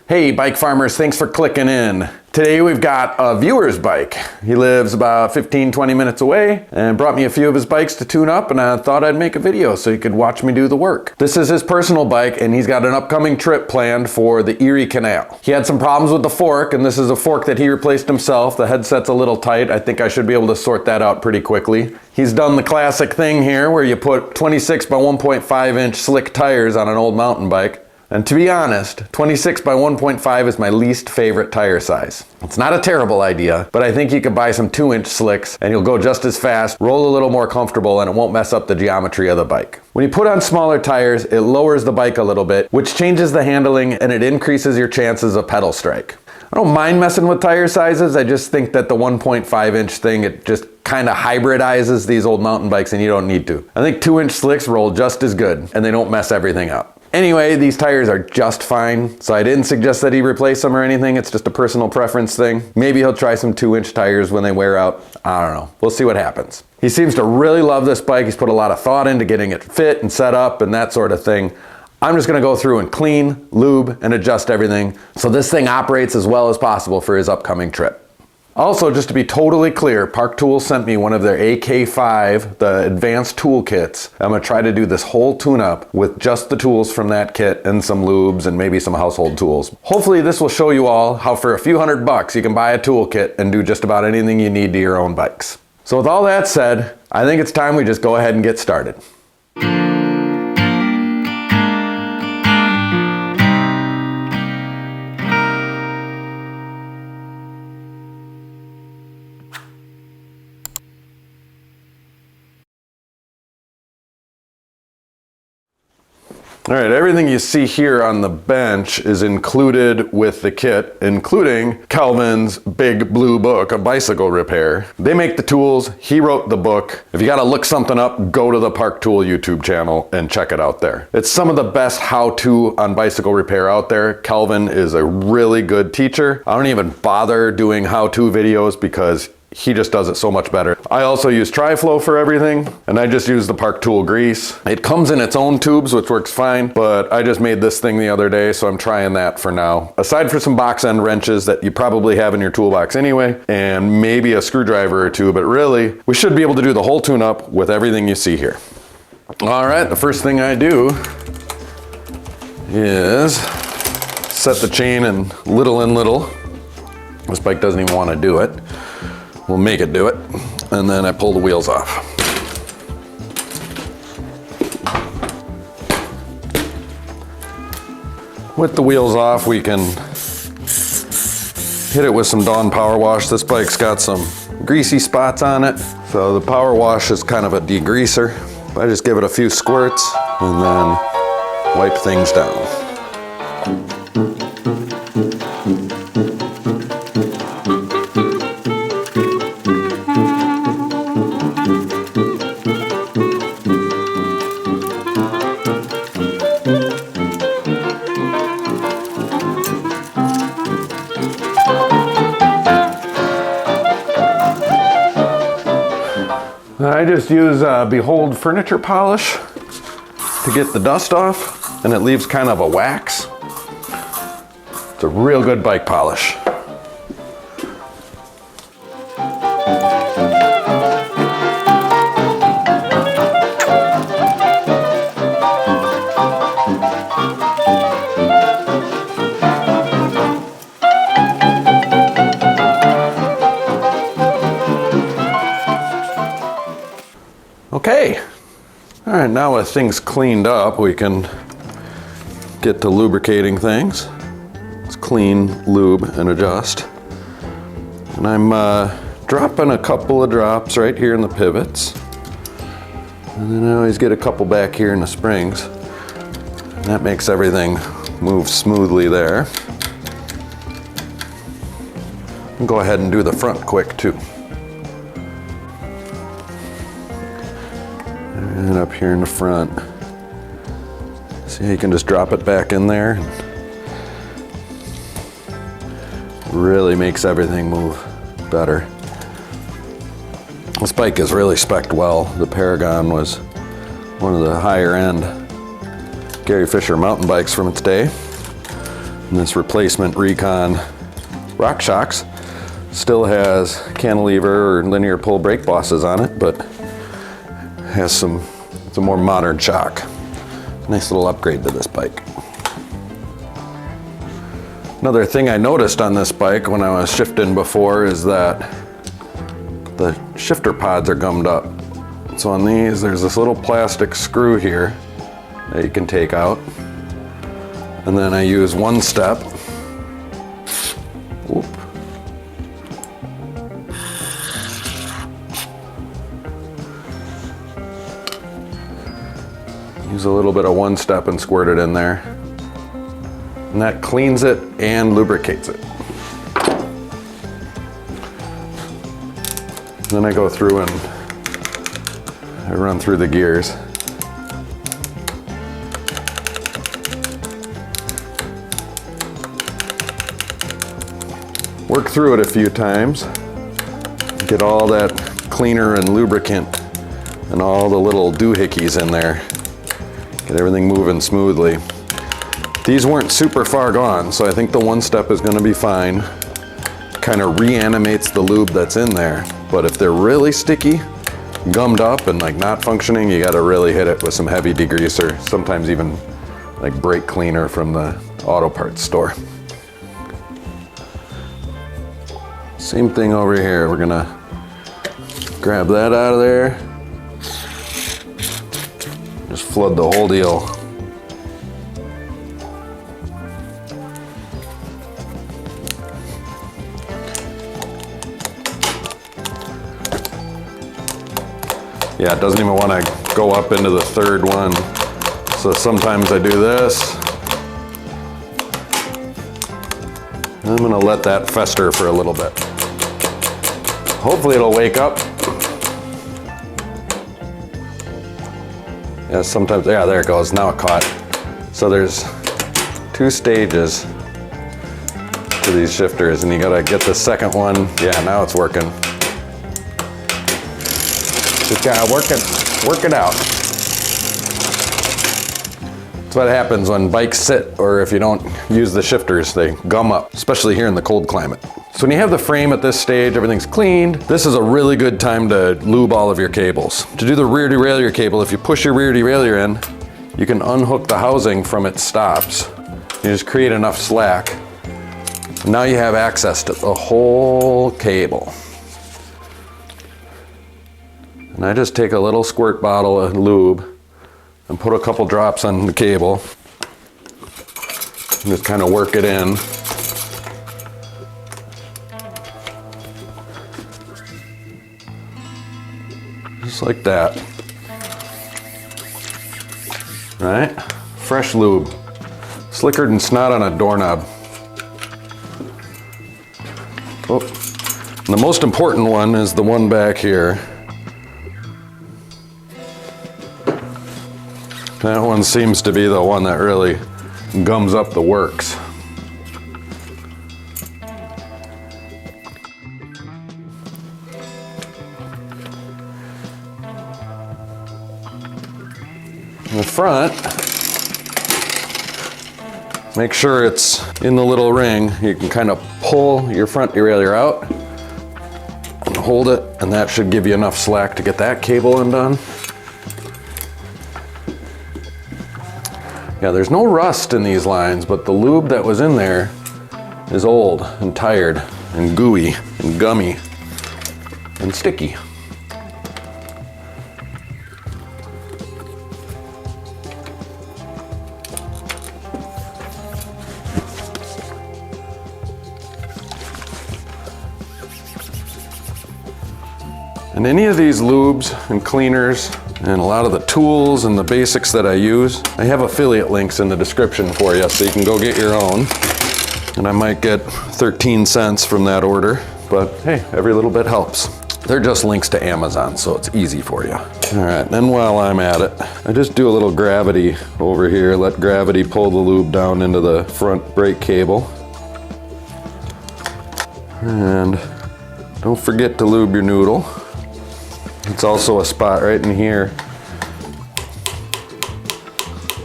Hey bike farmers, thanks for clicking in. Today we've got a viewer's bike. He lives about 15-20 minutes away and brought me a few of his bikes to tune up, and I thought I'd make a video so you could watch me do the work. This is his personal bike and he's got an upcoming trip planned for the Erie Canal. He had some problems with the fork, and this is a fork that he replaced himself. The headset's a little tight. I think I should be able to sort that out pretty quickly. He's done the classic thing here where you put 26 by 1.5 inch slick tires on an old mountain bike. And to be honest, 26 by 1.5 is my least favorite tire size. It's not a terrible idea, but I think you could buy some 2-inch slicks and you'll go just as fast, roll a little more comfortable, and it won't mess up the geometry of the bike. When you put on smaller tires, it lowers the bike a little bit, which changes the handling and it increases your chances of pedal strike. I don't mind messing with tire sizes, I just think that the 1.5 inch thing, it just kind of hybridizes these old mountain bikes and you don't need to. I think 2-inch slicks roll just as good and they don't mess everything up. Anyway, these tires are just fine, so I didn't suggest that he replace them or anything. It's just a personal preference thing. Maybe he'll try some 2-inch tires when they wear out. I don't know. We'll see what happens. He seems to really love this bike. He's put a lot of thought into getting it fit and set up and that sort of thing. I'm just gonna go through and clean, lube, and adjust everything so this thing operates as well as possible for his upcoming trip. Also, just to be totally clear, Park Tools sent me one of their AK-5, the advanced tool kits. I'm gonna try to do this whole tune-up with just the tools from that kit and some lubes and maybe some household tools. Hopefully this will show you all how for a few $100 you can buy a tool kit and do just about anything you need to your own bikes. So with all that said, I think it's time we just go ahead and get started. All right, everything you see here on the bench is included with the kit, including Calvin's big blue book of bicycle repair. They make the tools, he wrote the book. If you gotta look something up, go to the Park Tool YouTube channel and check it out there. It's some of the best how-to on bicycle repair out there. Calvin is a really good teacher. I don't even bother doing how-to videos because he just does it so much better. I also use Tri-Flow for everything, and I just use the Park Tool grease. It comes in its own tubes, which works fine, but I just made this thing the other day, so I'm trying that for now. Aside for some box end wrenches that you probably have in your toolbox anyway, and maybe a screwdriver or two, but really, we should be able to do the whole tune-up with everything you see here. All right, the first thing I do is set the chain in little. This bike doesn't even want to do it. We'll make it do it, and then I pull the wheels off. With the wheels off, we can hit it with some Dawn Power Wash. This bike's got some greasy spots on it, so the Power Wash is kind of a degreaser. I just give it a few squirts and then wipe things down. I just use Behold furniture polish to get the dust off, and it leaves kind of a wax. It's a real good bike polish. Okay, all right, now with things cleaned up, we can get to lubricating things. Let's clean, lube, and adjust. And I'm dropping a couple of drops right here in the pivots. And then I always get a couple back here in the springs. And that makes everything move smoothly there. And go ahead and do the front quick too. And up here in the front. See, you can just drop it back in there. Really makes everything move better. This bike is really spec'd well. The Paragon was one of the higher end Gary Fisher mountain bikes from its day. And this replacement Recon RockShox still has cantilever or linear pull brake bosses on it, but has it's a more modern shock. Nice little upgrade to this bike. Another thing I noticed on this bike when I was shifting before is that the shifter pods are gummed up. So on these, there's this little plastic screw here that you can take out. And then I use one step. Whoop. Use a little bit of one step and squirt it in there. And that cleans it and lubricates it. Then I go through and I run through the gears. Work through it a few times. Get all that cleaner and lubricant and all the little doohickeys in there. Get everything moving smoothly. These weren't super far gone, so I think the one step is gonna be fine. Kind of reanimates the lube that's in there. But if they're really sticky, gummed up and like not functioning, you gotta really hit it with some heavy degreaser, sometimes even like brake cleaner from the auto parts store. Same thing over here. We're gonna grab that out of there. Just flood the whole deal. Yeah, it doesn't even want to go up into the third one. So sometimes I do this. I'm gonna let that fester for a little bit. Hopefully it'll wake up. Yeah, sometimes, yeah, there it goes, now it caught. So there's 2 stages to these shifters and you gotta get the second one. Yeah, now it's working. Just gotta work it out. That's what happens when bikes sit, or if you don't use the shifters, they gum up, especially here in the cold climate. So when you have the frame at this stage, everything's cleaned, this is a really good time to lube all of your cables. To do the rear derailleur cable, if you push your rear derailleur in, you can unhook the housing from its stops. You just create enough slack. Now you have access to the whole cable. And I just take a little squirt bottle of lube and put a couple drops on the cable and just kind of work it in. Just like that. All right, fresh lube. Slicker than snot on a doorknob. Oh. And the most important one is the one back here. That one seems to be the one that really gums up the works. In the front, make sure it's in the little ring. You can kind of pull your front derailleur out and hold it, and that should give you enough slack to get that cable undone. Yeah, there's no rust in these lines, but the lube that was in there is old and tired and gooey and gummy and sticky. And any of these lubes and cleaners and a lot of the tools and the basics that I use, I have affiliate links in the description for you, so you can go get your own. And I might get 13 cents from that order, but hey, every little bit helps. They're just links to Amazon, so it's easy for you. All right, then while I'm at it, I just do a little gravity over here, let gravity pull the lube down into the front brake cable. And don't forget to lube your noodle. It's also a spot right in here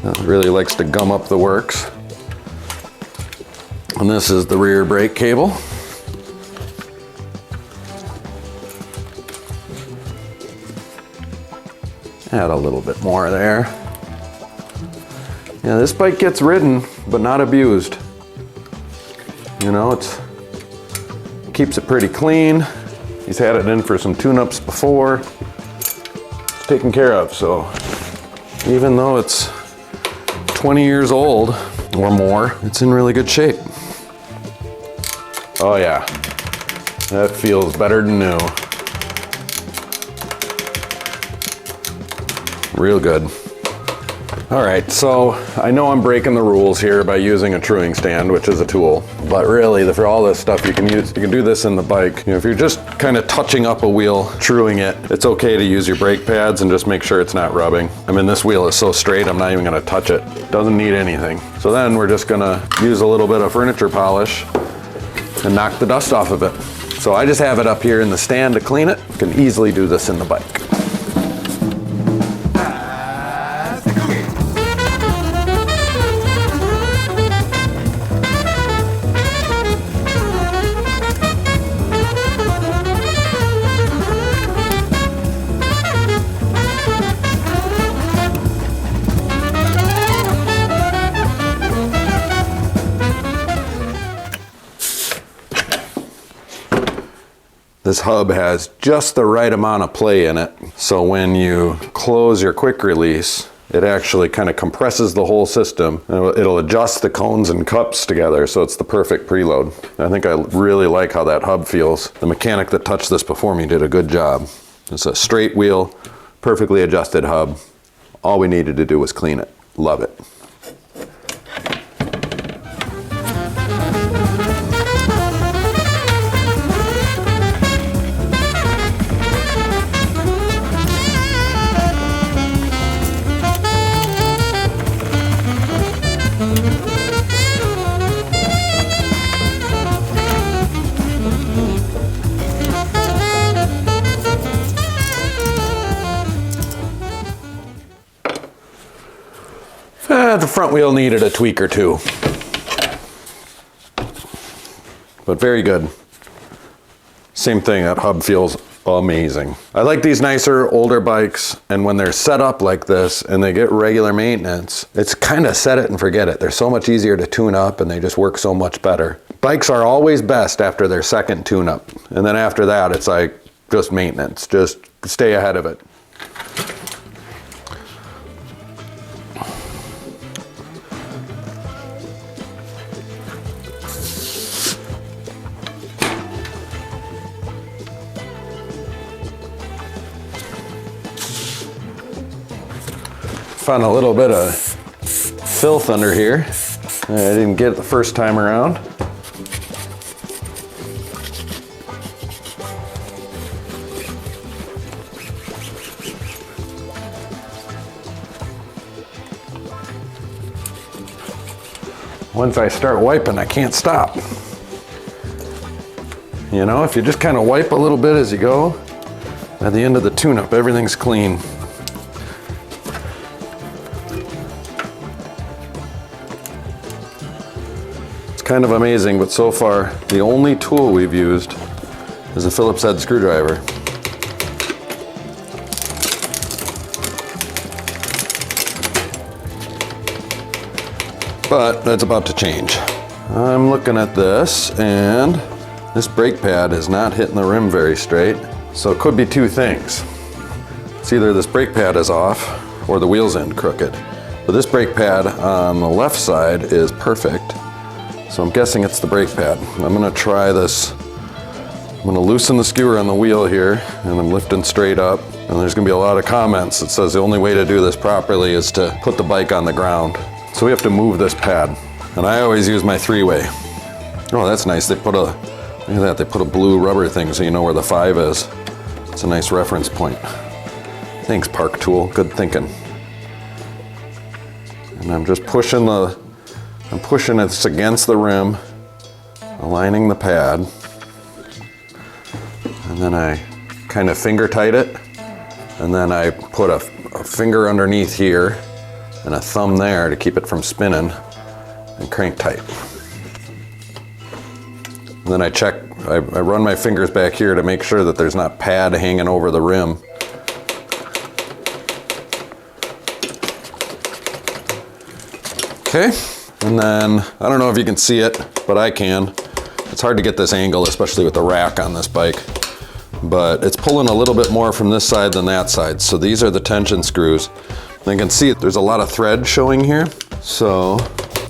that really likes to gum up the works. And this is the rear brake cable. Add a little bit more there. Yeah, this bike gets ridden, but not abused. You know, it keeps it pretty clean. He's had it in for some tune-ups before. It's taken care of, so even though it's 20 years old or more, it's in really good shape. Oh yeah, that feels better than new. Real good. All right, so I know I'm breaking the rules here by using a truing stand, which is a tool, but really for all this stuff you can do this in the bike. You know, if you're just kind of touching up a wheel, truing it, it's okay to use your brake pads and just make sure it's not rubbing. I mean, this wheel is so straight, I'm not even gonna touch it. Doesn't need anything. So then we're just gonna use a little bit of furniture polish and knock the dust off of it. So I just have it up here in the stand to clean it. You can easily do this in the bike. This hub has just the right amount of play in it, so when you close your quick release, it actually kind of compresses the whole system. It'll adjust the cones and cups together, so it's the perfect preload. I think I really like how that hub feels. The mechanic that touched this before me did a good job. It's a straight wheel, perfectly adjusted hub. All we needed to do was clean it. Love it. The front wheel needed a tweak or two, but very good. Same thing, that hub feels amazing. I like these nicer, older bikes, and when they're set up like this and they get regular maintenance, it's kind of set it and forget it. They're so much easier to tune up and they just work so much better. Bikes are always best after their second tune-up, and then after that it's like just maintenance, just stay ahead of it. Found a little bit of filth under here. I didn't get it the first time around. Once I start wiping, I can't stop. You know, if you just kind of wipe a little bit as you go, at the end of the tune-up, everything's clean. Kind of amazing, but so far the only tool we've used is a Phillips head screwdriver. But that's about to change. I'm looking at this, and this brake pad is not hitting the rim very straight, so it could be two things. It's either this brake pad is off or the wheel's end crooked. But this brake pad on the left side is perfect. So I'm guessing it's the brake pad. I'm gonna try this. I'm gonna loosen the skewer on the wheel here, and I'm lifting straight up. And there's gonna be a lot of comments that says the only way to do this properly is to put the bike on the ground. So we have to move this pad. And I always use my 3-way. Oh, that's nice. They put look at that, they put a blue rubber thing so you know where the 5 is. It's a nice reference point. Thanks, Park Tool, good thinking. And I'm just pushing this against the rim, aligning the pad, and then I kind of finger tight it, and then I put a finger underneath here and a thumb there to keep it from spinning, and crank tight. And then I run my fingers back here to make sure that there's not pad hanging over the rim. Okay, and then, I don't know if you can see it, but I can. It's hard to get this angle, especially with the rack on this bike, but it's pulling a little bit more from this side than that side. So these are the tension screws. And you can see there's a lot of thread showing here. So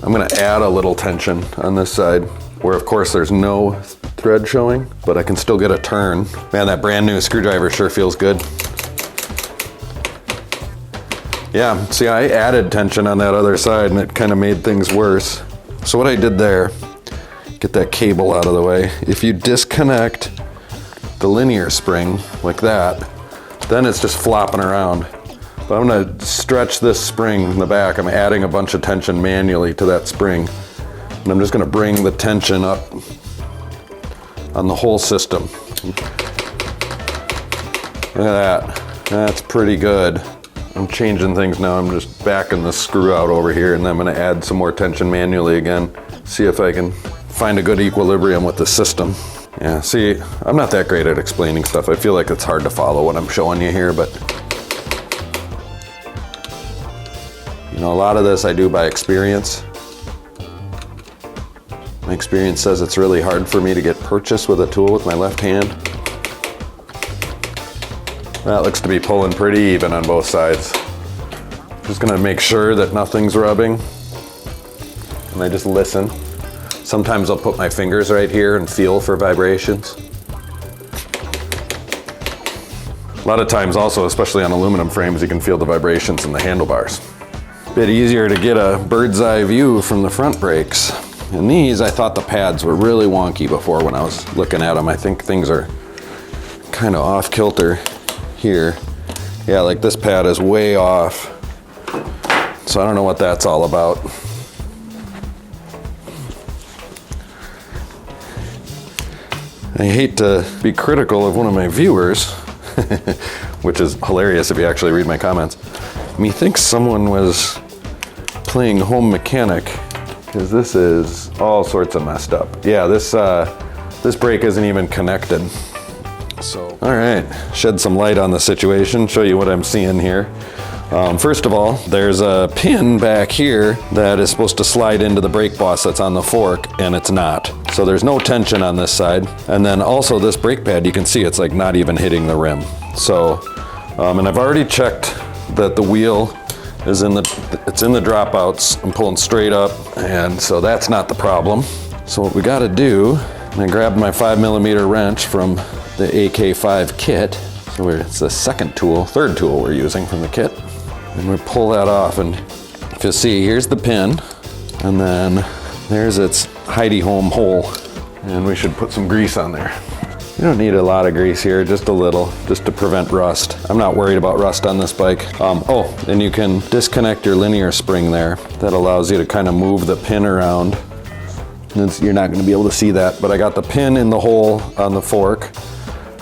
I'm gonna add a little tension on this side, where of course there's no thread showing, but I can still get a turn. Man, that brand new screwdriver sure feels good. Yeah, see, I added tension on that other side and it kind of made things worse. So what I did there, get that cable out of the way. If you disconnect the linear spring like that, then it's just flopping around. But I'm gonna stretch this spring in the back. I'm adding a bunch of tension manually to that spring. And I'm just gonna bring the tension up on the whole system. Look at that, that's pretty good. I'm changing things now. I'm just backing the screw out over here, and then I'm gonna add some more tension manually again. See if I can find a good equilibrium with the system. Yeah, see, I'm not that great at explaining stuff. I feel like it's hard to follow what I'm showing you here, but you know, a lot of this I do by experience. My experience says it's really hard for me to get purchase with a tool with my left hand. That looks to be pulling pretty even on both sides. Just gonna make sure that nothing's rubbing. And I just listen. Sometimes I'll put my fingers right here and feel for vibrations. A lot of times also, especially on aluminum frames, you can feel the vibrations in the handlebars. Bit easier to get a bird's eye view from the front brakes. And these, I thought the pads were really wonky before when I was looking at them. I think things are kind of off kilter here. Yeah, like this pad is way off. So I don't know what that's all about. I hate to be critical of one of my viewers, which is hilarious if you actually read my comments. Methinks someone was playing home mechanic, because this is all sorts of messed up. Yeah, this brake isn't even connected. So, all right, shed some light on the situation, show you what I'm seeing here. First of all, there's a pin back here that is supposed to slide into the brake boss that's on the fork, and it's not. So there's no tension on this side. And then also this brake pad, you can see it's like not even hitting the rim. So, and I've already checked that the wheel is in the dropouts. I'm pulling straight up, and so that's not the problem. So what we gotta do, I grabbed my 5mm wrench from the AK-5 kit. So it's the third tool we're using from the kit. And we pull that off, and if you see, here's the pin, and then there's its hidey home hole. And we should put some grease on there. You don't need a lot of grease here, just a little, just to prevent rust. I'm not worried about rust on this bike. Oh, and you can disconnect your linear spring there. That allows you to kind of move the pin around. You're not gonna be able to see that, but I got the pin in the hole on the fork,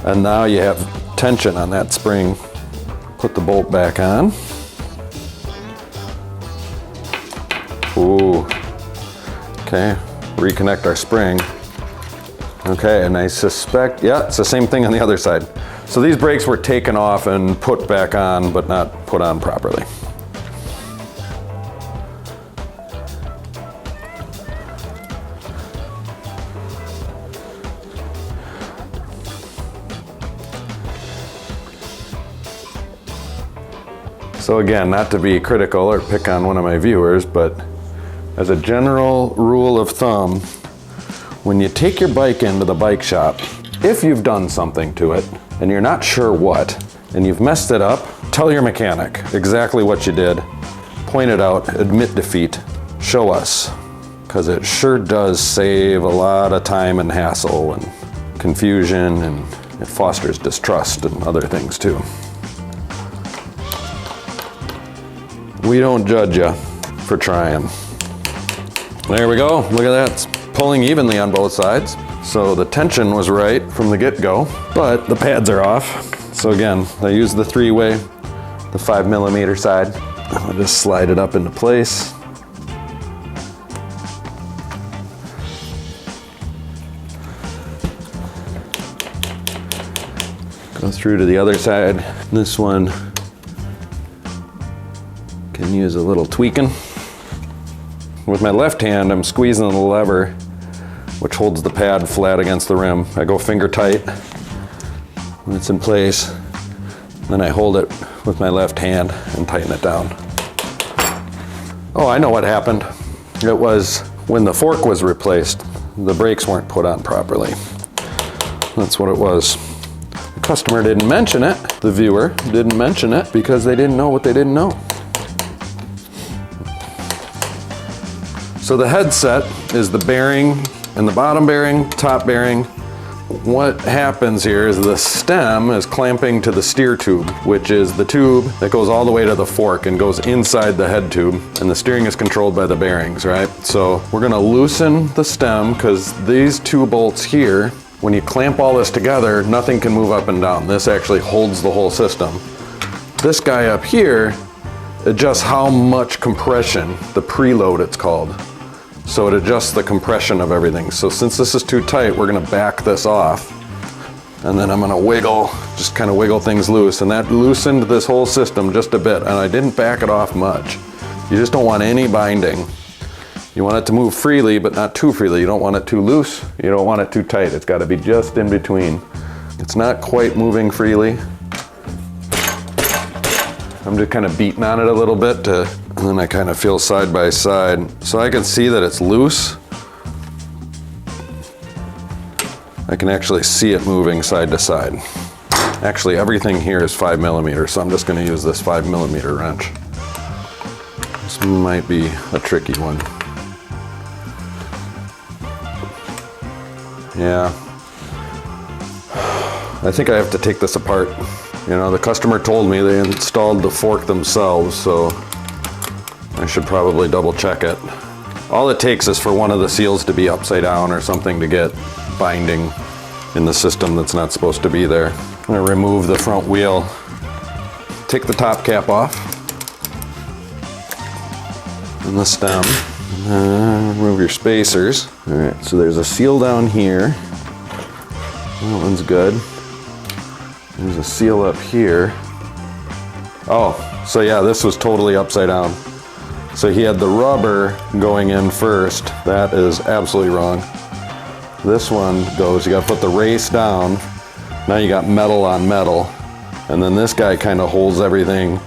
and now you have tension on that spring. Put the bolt back on. Ooh, okay, reconnect our spring. Okay, and I suspect, yeah, it's the same thing on the other side. So these brakes were taken off and put back on, but not put on properly. So again, not to be critical or pick on one of my viewers, but as a general rule of thumb, when you take your bike into the bike shop, if you've done something to it and you're not sure what, and you've messed it up, tell your mechanic exactly what you did, point it out, admit defeat, show us, because it sure does save a lot of time and hassle and confusion, and it fosters distrust and other things too. We don't judge you for trying. There we go, look at that, it's pulling evenly on both sides. So the tension was right from the get-go, but the pads are off. So again, I use the three-way, the 5mm side. I'll just slide it up into place. Go through to the other side. This one can use a little tweaking. With my left hand, I'm squeezing the lever, which holds the pad flat against the rim. I go finger tight when it's in place. Then I hold it with my left hand and tighten it down. Oh, I know what happened. It was when the fork was replaced, the brakes weren't put on properly. That's what it was. The customer didn't mention it. The viewer didn't mention it because they didn't know what they didn't know. So the headset is the bearing and the bottom bearing, top bearing. What happens here is the stem is clamping to the steer tube, which is the tube that goes all the way to the fork and goes inside the head tube, and the steering is controlled by the bearings, right? So we're gonna loosen the stem because these two bolts here, when you clamp all this together, nothing can move up and down. This actually holds the whole system. This guy up here adjusts how much compression, the preload it's called. So it adjusts the compression of everything. So since this is too tight, we're gonna back this off. And then I'm gonna wiggle, just kind of wiggle things loose. And that loosened this whole system just a bit. And I didn't back it off much. You just don't want any binding. You want it to move freely, but not too freely. You don't want it too loose. You don't want it too tight. It's gotta be just in between. It's not quite moving freely. I'm just kind of beating on it a little bit and then I kind of feel side by side. So I can see that it's loose. I can actually see it moving side to side. Actually, everything here is 5mm, so I'm just gonna use this 5mm wrench. This might be a tricky one. Yeah. I think I have to take this apart. You know, the customer told me they installed the fork themselves, so I should probably double check it. All it takes is for one of the seals to be upside down or something to get binding in the system that's not supposed to be there. I'm gonna remove the front wheel, take the top cap off, and the stem, remove your spacers. All right, so there's a seal down here. That one's good. There's a seal up here. Oh, so yeah, this was totally upside down. So he had the rubber going in first. That is absolutely wrong. This one goes, you gotta put the race down. Now you got metal on metal. And then this guy kind of holds everything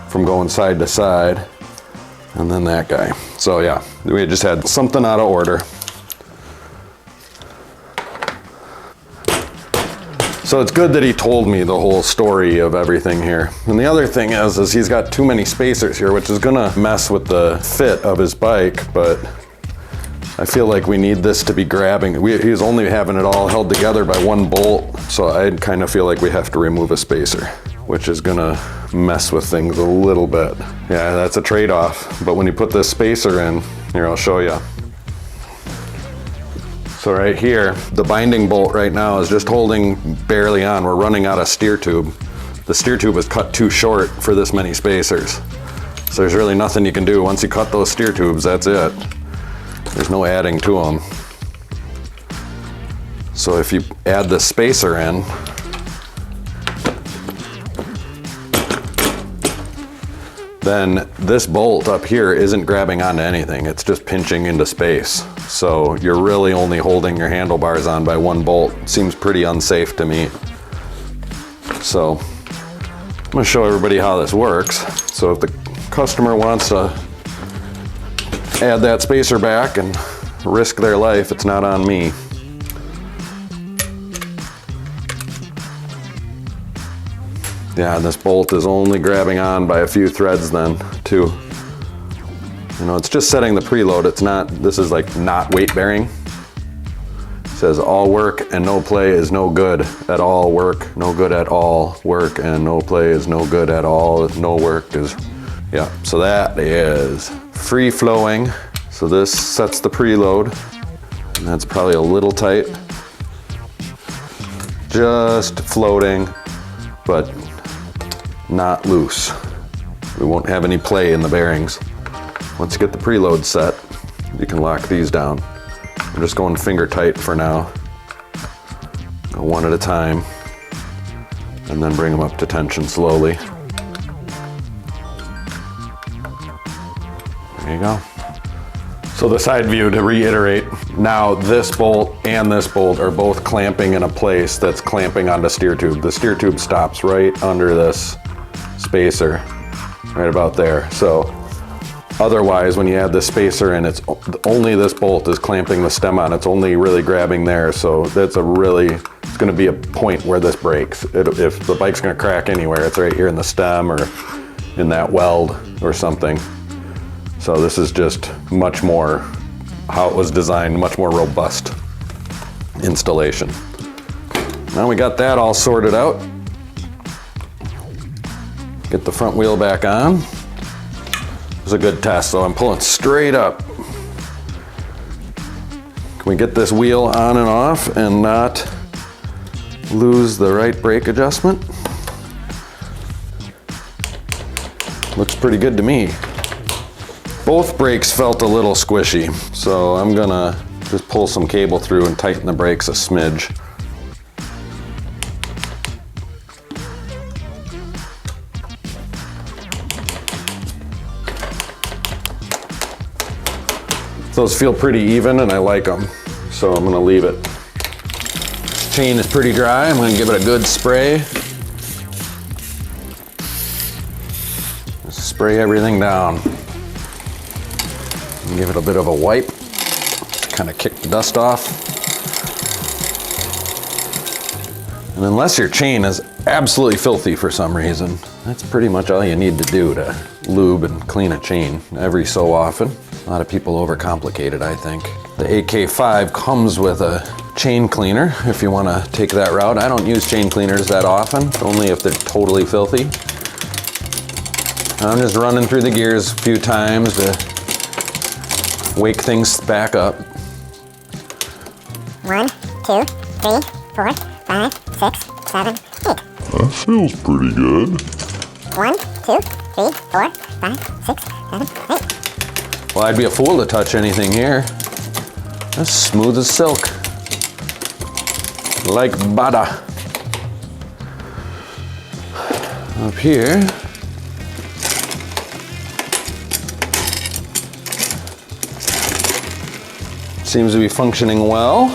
from going side to side. And then that guy. So yeah, we just had something out of order. So it's good that he told me the whole story of everything here. And the other thing is he's got too many spacers here, which is gonna mess with the fit of his bike, but I feel like we need this to be grabbing. He's only having it all held together by one bolt, so I kind of feel like we have to remove a spacer, which is gonna mess with things a little bit. Yeah, that's a trade-off, but when you put this spacer in, here, I'll show you. So right here, the binding bolt right now is just holding barely on. We're running out of steer tube. The steer tube is cut too short for this many spacers. So there's really nothing you can do. Once you cut those steer tubes, that's it. There's no adding to them. So if you add the spacer in, then this bolt up here isn't grabbing onto anything. It's just pinching into space. So you're really only holding your handlebars on by one bolt. Seems pretty unsafe to me. So I'm gonna show everybody how this works. So if the customer wants to add that spacer back and risk their life, it's not on me. Yeah, this bolt is only grabbing on by a few threads then, too. You know, it's just setting the preload. It's not, this is like not weight bearing. It says all work and no play is no good at all work, no good at all work, and no play is no good at all, no work is, yeah. So that is free flowing. So this sets the preload, and that's probably a little tight. Just floating, but not loose. We won't have any play in the bearings. Once you get the preload set, you can lock these down. I'm just going finger tight for now. Go one at a time. and then bring them up to tension slowly. There you go. So the side view, to reiterate, now this bolt and this bolt are both clamping in a place that's clamping on the steer tube. The steer tube stops right under this spacer, right about there. So otherwise, when you add the spacer in, it's only this bolt is clamping the stem on. It's only really grabbing there. So that's it's gonna be a point where this breaks. If the bike's gonna crack anywhere, it's right here in the stem or in that weld or something. So this is just much more how it was designed, much more robust installation. Now we got that all sorted out. Get the front wheel back on. It was a good test, so I'm pulling straight up. Can we get this wheel on and off and not lose the right brake adjustment? Looks pretty good to me. Both brakes felt a little squishy, so I'm gonna just pull some cable through and tighten the brakes a smidge. Those feel pretty even and I like them, so I'm gonna leave it. This chain is pretty dry. I'm gonna give it a good spray. Just spray everything down. And give it a bit of a wipe, kind of kick the dust off. And unless your chain is absolutely filthy for some reason, that's pretty much all you need to do to lube and clean a chain every so often. A lot of people overcomplicate it, I think. The AK-5 comes with a chain cleaner if you want to take that route. I don't use chain cleaners that often, only if they're totally filthy. I'm just running through the gears a few times to wake things back up. 1, 2, 3, 4, 5, 6, 7, 8. That feels pretty good. 1, 2, 3, 4, 5, 6, 7, 8. Well, I'd be a fool to touch anything here. That's smooth as silk. Like butter. Up here. Seems to be functioning well.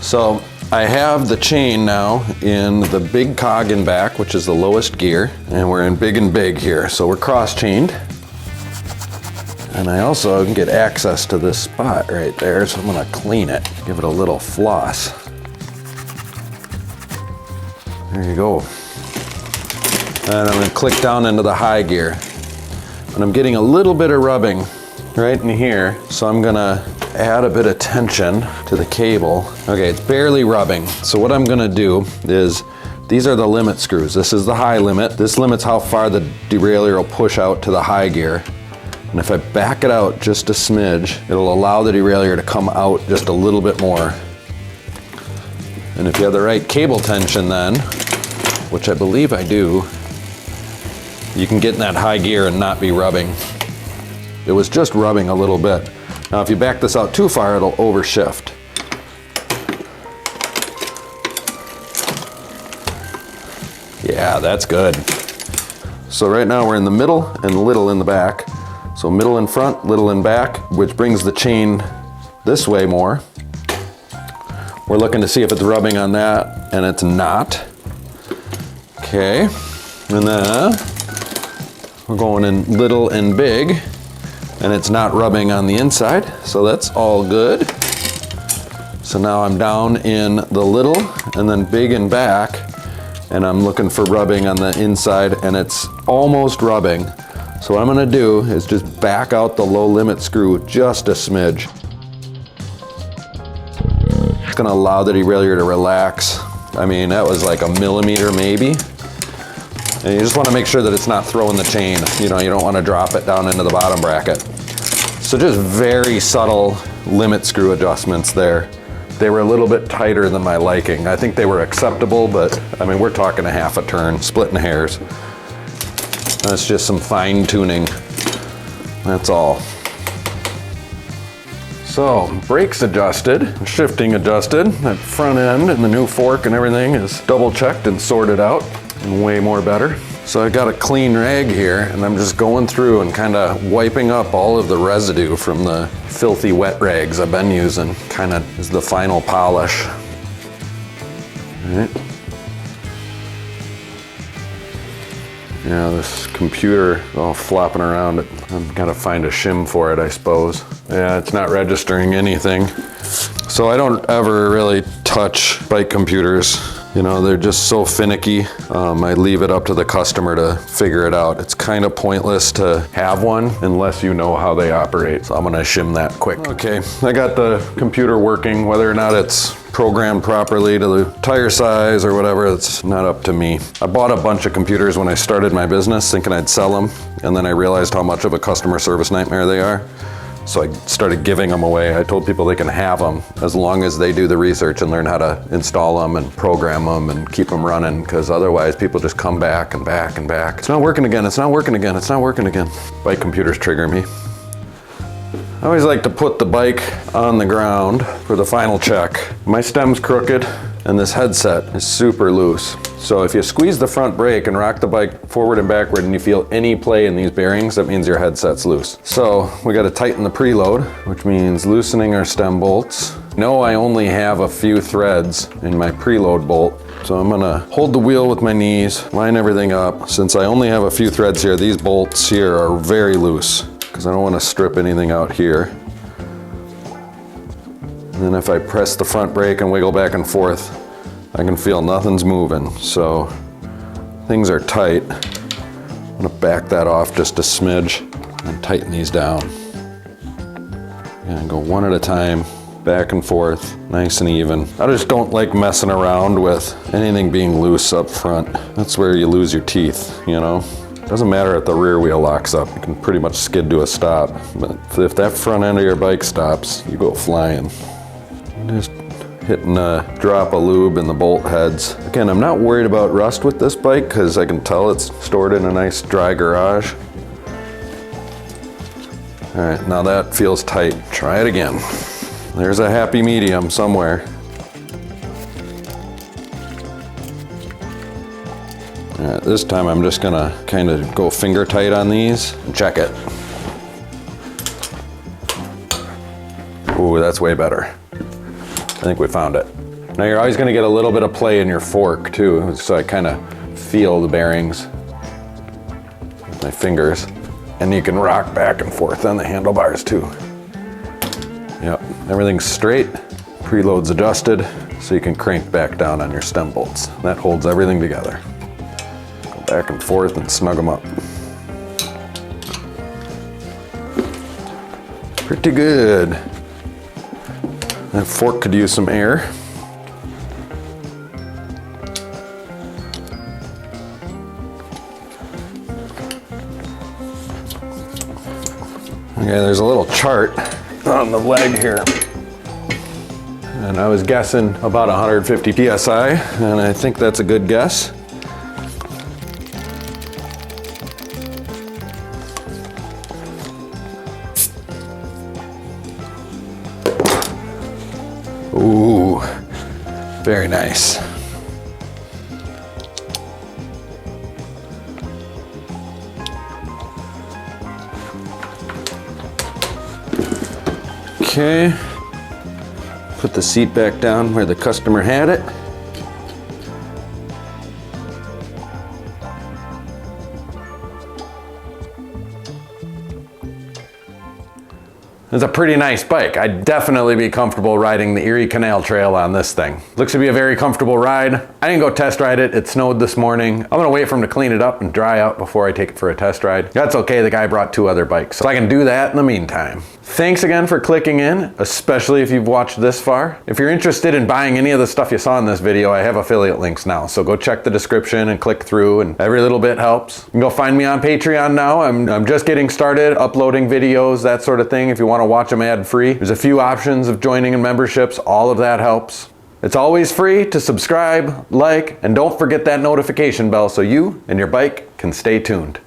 So I have the chain now in the big cog in back, which is the lowest gear, and we're in big and big here. So we're cross-chained. And I also can get access to this spot right there, so I'm gonna clean it, give it a little floss. There you go. And I'm gonna click down into the high gear. And I'm getting a little bit of rubbing right in here, so I'm gonna add a bit of tension to the cable. Okay, it's barely rubbing. So what I'm gonna do is, these are the limit screws. This is the high limit. This limits how far the derailleur will push out to the high gear. And if I back it out just a smidge, it'll allow the derailleur to come out just a little bit more. And if you have the right cable tension then, which I believe I do, you can get in that high gear and not be rubbing. It was just rubbing a little bit. Now if you back this out too far, it'll overshift. Yeah, that's good. So right now we're in the middle and little in the back. So middle in front, little in back, which brings the chain this way more. We're looking to see if it's rubbing on that, and it's not. Okay, and then we're going in little and big, and it's not rubbing on the inside, so that's all good. So now I'm down in the little and then big and back, and I'm looking for rubbing on the inside, and it's almost rubbing. So what I'm gonna do is just back out the low limit screw just a smidge. It's gonna allow the derailleur to relax. I mean, that was like a millimeter maybe. And you just wanna make sure that it's not throwing the chain. You know, you don't wanna drop it down into the bottom bracket. So just very subtle limit screw adjustments there. They were a little bit tighter than my liking. I think they were acceptable, but I mean, we're talking a half a turn, splitting hairs. That's just some fine tuning. That's all. So, brakes adjusted, shifting adjusted, that front end and the new fork and everything is double checked and sorted out and way more better. So I got a clean rag here and I'm just going through and kind of wiping up all of the residue from the filthy wet rags I've been using, kind of as the final polish. All right. Yeah, this computer all flopping around. I've got to find a shim for it, I suppose. Yeah, it's not registering anything. So I don't ever really touch bike computers. You know, they're just so finicky. I leave it up to the customer to figure it out. It's kind of pointless to have one unless you know how they operate. So I'm gonna shim that quick. Okay, I got the computer working. Whether or not it's programmed properly to the tire size or whatever, it's not up to me. I bought a bunch of computers when I started my business thinking I'd sell them, and then I realized how much of a customer service nightmare they are. So I started giving them away. I told people they can have them as long as they do the research and learn how to install them and program them and keep them running, because otherwise people just come back and back and back. It's not working again, it's not working again, it's not working again. Bike computers trigger me. I always like to put the bike on the ground for the final check. My stem's crooked and this headset is super loose. So if you squeeze the front brake and rock the bike forward and backward and you feel any play in these bearings, that means your headset's loose. So we got to tighten the preload, which means loosening our stem bolts. No, I only have a few threads in my preload bolt. So I'm gonna hold the wheel with my knees, line everything up. Since I only have a few threads here, these bolts here are very loose because I don't want to strip anything out here. And then if I press the front brake and wiggle back and forth, I can feel nothing's moving. So things are tight. I'm gonna back that off just a smidge and tighten these down. And go one at a time, back and forth, nice and even. I just don't like messing around with anything being loose up front. That's where you lose your teeth, you know? Doesn't matter if the rear wheel locks up, you can pretty much skid to a stop. But if that front end of your bike stops, you go flying. Just hitting a drop of lube in the bolt heads. Again, I'm not worried about rust with this bike because I can tell it's stored in a nice dry garage. All right, now that feels tight. Try it again. There's a happy medium somewhere. All right, this time I'm just gonna kind of go finger tight on these and check it. Ooh, that's way better. I think we found it. Now you're always gonna get a little bit of play in your fork too, so I kind of feel the bearings with my fingers. And you can rock back and forth on the handlebars too. Yep, everything's straight, preload's adjusted, so you can crank back down on your stem bolts. That holds everything together. Go back and forth and snug them up. Pretty good. That fork could use some air. Okay, there's a little chart on the leg here. And I was guessing about 150 PSI, and I think that's a good guess. Ooh, very nice. Okay, put the seat back down where the customer had it. It's a pretty nice bike. I'd definitely be comfortable riding the Erie Canal Trail on this thing. Looks to be a very comfortable ride. I didn't go test ride it. It snowed this morning. I'm gonna wait for him to clean it up and dry out before I take it for a test ride. That's okay, the guy brought 2 other bikes, so I can do that in the meantime. Thanks again for clicking in, especially if you've watched this far. If you're interested in buying any of the stuff you saw in this video, I have affiliate links now, so go check the description and click through, and every little bit helps. You can go find me on Patreon now. I'm just getting started uploading videos, that sort of thing. If you want to watch them ad-free, there's a few options of joining in memberships. All of that helps. It's always free to subscribe, like, and don't forget that notification bell so you and your bike can stay tuned.